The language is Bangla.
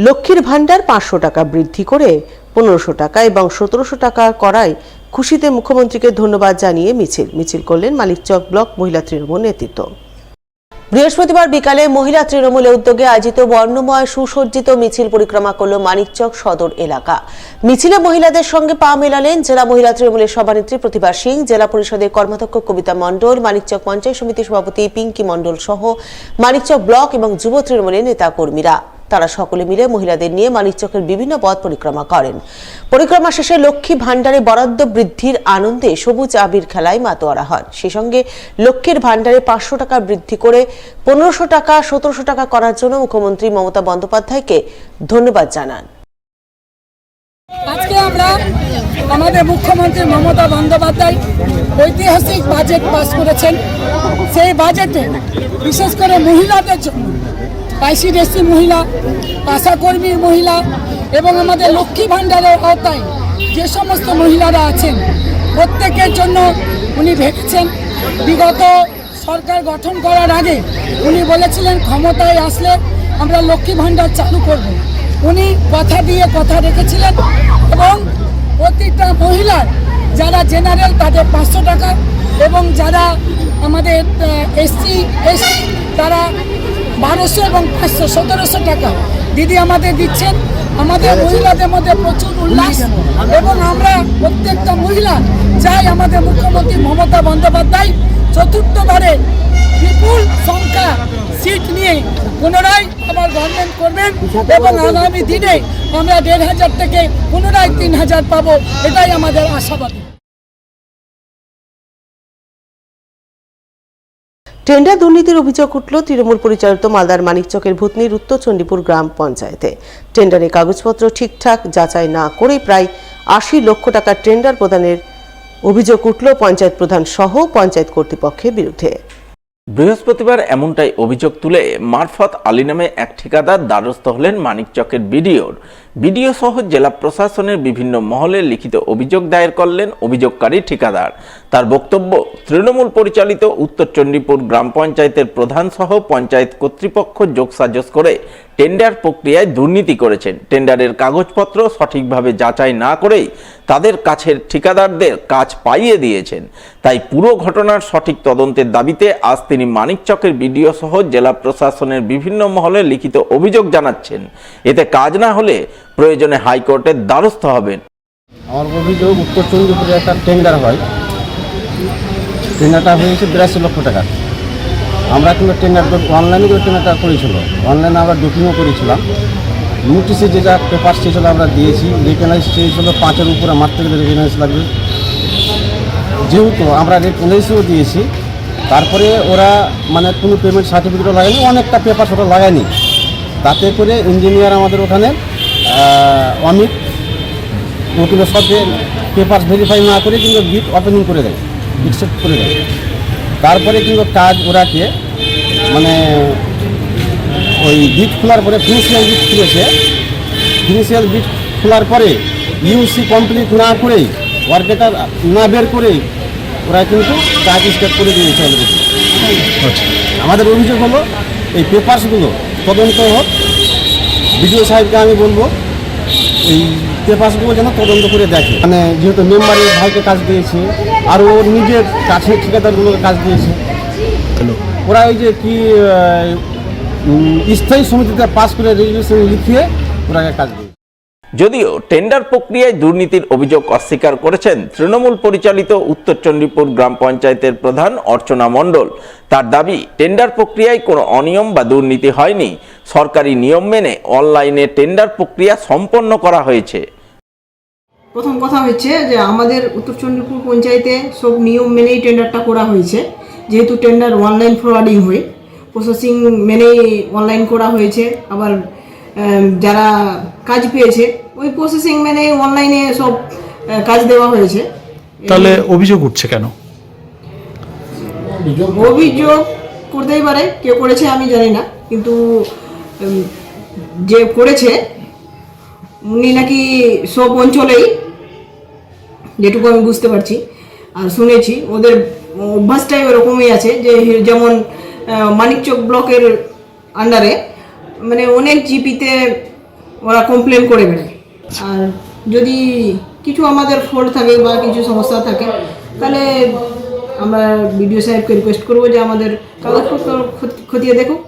লক্ষ্মীর ভাণ্ডার 500 টাকা বৃদ্ধি করে 1500 টাকা এবং 1700 টাকা করায় খুশিতে মুখ্যমন্ত্রীকে ধন্যবাদ জানিয়ে মিছিল করলেন মানিকচক ব্লক মহিলা তৃণমূল নেতৃত্ব। বৃহস্পতিবার বিকালে মহিলা তৃণমূলের উদ্যোগে আয়োজিত বর্ণময় সুসজ্জিত মিছিল পরিক্রমা করল মানিকচক সদর এলাকা। মিছিলে মহিলাদের সঙ্গে পা মেলালেন জেলা মহিলা তৃণমূলের সভানেত্রী প্রতিভা সিং, জেলা পরিষদের কর্মাধ্যক্ষ কবিতা মণ্ডল, মানিকচক পঞ্চায়েত সমিতির সভাপতি পিঙ্কি মণ্ডল সহ মানিকচক ব্লক এবং যুব তৃণমূলের নেতা কর্মীরা। তারা সকলে মিলে মহিলাদের নিয়ে মানিকচকের বিভিন্ন পথ পরিক্রমা করেন। পরিক্রমা শেষে লক্ষ্মী ভাণ্ডারে বরাদ্দ বৃদ্ধির আনন্দে সবুজ আবির খেলায় মাতোয়ারা হন। সেই সঙ্গে লক্ষ্মীর ভাণ্ডারে 500 টাকা বৃদ্ধি করে 1500 টাকা 1700 টাকা করার জন্য মুখ্যমন্ত্রী মমতা বন্দ্যোপাধ্যায়কে ধন্যবাদ জানান। আজকে আমরা আমাদের মুখ্যমন্ত্রী মমতা বন্দ্যোপাধ্যায় ঐতিহাসিক বাজেট পাস করেছেন। সেই বাজেটে বিশেষ করে মহিলাদের জন্য আইসিডিএসসি মহিলা, আশাকর্মীর মহিলা এবং আমাদের লক্ষ্মী ভাণ্ডারের আওতায় যে সমস্ত মহিলারা আছেন প্রত্যেকের জন্য উনি ভেবেছেন। বিগত সরকার গঠন করার আগে উনি বলেছিলেন ক্ষমতায় আসলে আমরা লক্ষ্মী ভাণ্ডার চালু করব। উনি কথা দিয়ে কথা রেখেছিলেন এবং প্রতিটা মহিলার যারা জেনারেল তাদের 500 টাকা এবং যারা আমাদের এসসি এসটি তারা 1200 এবং 500 1700 টাকা দিদি আমাদের দিচ্ছেন। আমাদের মহিলাদের মধ্যে প্রচুর উল্লাস এবং আমরা প্রত্যেকটা মহিলা চাই আমাদের মুখ্যমন্ত্রী মমতা বন্দ্যোপাধ্যায় চতুর্থবারে বিপুল সংখ্যা সিট নিয়ে পুনরায় আবার গভর্নমেন্ট করবেন এবং আগামী দিনে আমরা 1500 থেকে পুনরায় 3000 পাবো, এটাই আমাদের আশাবাদী। টেন্ডার দুর্নীতির অভিযোগ উঠল তৃণমূল পরিচালিত মালদার মানিকচকের ভূতনির উত্তর চণ্ডীপুর গ্রাম পঞ্চায়েতে। টেন্ডারে কাগজপত্র ঠিকঠাক যাচাই না করে প্রায় 80 লক্ষ টাকার টেন্ডার প্রদানের অভিযোগ উঠল পঞ্চায়েত প্রধান সহ পঞ্চায়েত কর্তৃপক্ষের বিরুদ্ধে। বৃহস্পতিবার এমনটাই অভিযোগ তুলে মারফত আলী নামে এক ঠিকাদার দ্বারস্থ হলেন মানিকচকের বিডিও সহ জেলা প্রশাসনের বিভিন্ন মহলে লিখিত অভিযোগ দায়ের করলেন অভিযোগকারী ঠিকাদার। তার বক্তব্য, তৃণমূল পরিচালিত উত্তর চণ্ডীপুর গ্রাম পঞ্চায়েতের প্রধান সহ পঞ্চায়েত কর্তৃপক্ষ যোগসাজশ করে টেন্ডার প্রক্রিয়ায় দুর্নীতি করেছেন। টেন্ডারের কাগজপত্র সঠিকভাবে যাচাই না করেই তাদের কাছের ঠিকাদারদের কাজ পাইয়ে দিয়েছেন। তাই পুরো ঘটনার সঠিক তদন্তের দাবিতে আজ তিনি মানিকচকের বিডিও সহ জেলা প্রশাসনের বিভিন্ন মহলে লিখিত অভিযোগ জানাচ্ছেন। এতে কাজ না হলে প্রয়োজনে হাইকোর্টের দ্বারস্থ হবেন। আমার অভিযোগ, উত্তর চণ্ডীপুরে একটা টেন্ডার হয়, টেন্ডারটা হয়েছে 82 লক্ষ টাকা। আমরা কিন্তু টেন্ডার অনলাইনে করে টেন্ডারটা করেছিল, অনলাইনে আমরা ডকুমেন্ট করেছিলাম। নোটিশে যে যা পেপার চেয়েছিল আমরা দিয়েছি, রেকগনাইজ চেয়েছিল 5-এর উপরে মাঠ থেকে রেকগনাইজ লাগবে, যেহেতু আমরা রেকগনাইজও দিয়েছি। তারপরে ওরা মানে কোনো পেমেন্ট সার্টিফিকেটও লাগায়নি, অনেকটা পেপার ওটা লাগায়নি। তাতে করে ইঞ্জিনিয়ার আমাদের ওখানে অমিত ওগুলো সব পেপার ভেরিফাই না করে কিন্তু বিট ওপেনিং করে দেয়, অ্যাকসেপ্ট করে দেয়। তারপরে কিন্তু কাজ ওরাকে মানে ওই বিট খোলার পরে ফিনিশিয়াল বিট খুলেছে, ফিনিশিয়াল বিট খোলার পরে ইউসি কমপ্লিট না করেই ওয়ার্কেটা না বের করেই ওরা কিন্তু কাজ স্টার্ট করে দিয়েছে অলরেডি। আমাদের অভিযোগ হলো এই পেপারসগুলো তদন্ত হোক। বিডিও সাহেবকে আমি বলবো এই পেপারসগুলো যেন তদন্ত করে দেখে, মানে যেহেতু মেম্বারের ভাইকে কাজ দিয়েছে আর ওর নিজের কাছের ঠিকাদারগুলোকে কাজ দিয়েছে। ওরা ওই যে কি স্থায়ী সমিতিতে পাস করে রেজুলেশন লিখিয়ে ওরা কাজ দিয়েছে। যদিও টেন্ডার প্রক্রিয়ায় দুর্নীতির অভিযোগ অস্বীকার করেছেন তৃণমূল পরিচালিত উত্তর চণ্ডীপুর গ্রাম পঞ্চায়েতের প্রধান অর্চনা মণ্ডল। তার দাবি, টেন্ডার প্রক্রিয়ায় কোনো অনিয়ম বা দুর্নীতি হয়নি, সরকারি নিয়ম মেনে অনলাইনে টেন্ডার প্রক্রিয়া সম্পন্ন করা হয়েছে। প্রথম কথা হচ্ছে যে আমাদের উত্তর চণ্ডীপুর পঞ্চায়েতে সব নিয়ম মেনেই টেন্ডারটা করা হয়েছে। যেহেতু টেন্ডার অনলাইন ফরওয়ার্ডিং হয়, প্রসেসিং মেনেই অনলাইন করা হয়েছে। আবার যারা কাজ পেয়েছে ওই প্রসেসিং মেনে অনলাইনে সব কাজ দেওয়া হয়েছে। তাহলে অভিযোগ উঠছে কেন? অভিযোগ করতেই পারে, কে করেছে আমি জানি না, কিন্তু যে করেছে উনি নাকি সব অঞ্চলেই, যেটুকু আমি বুঝতে পারছি আর শুনেছি, ওদের অভ্যাসটাই ওরকমই আছে। যে যেমন মানিকচক ব্লকের আন্ডারে মানে অনেক জিপিতে ওরা কমপ্লেন করে বেড়ায়। আর যদি কিছু আমাদের ফল্ট থাকে বা কিছু সমস্যা থাকে তাহলে আমরা বিডিও সাহেবকে রিকোয়েস্ট করবো যে আমাদের কাগজপত্র খতিয়ে দেখুক।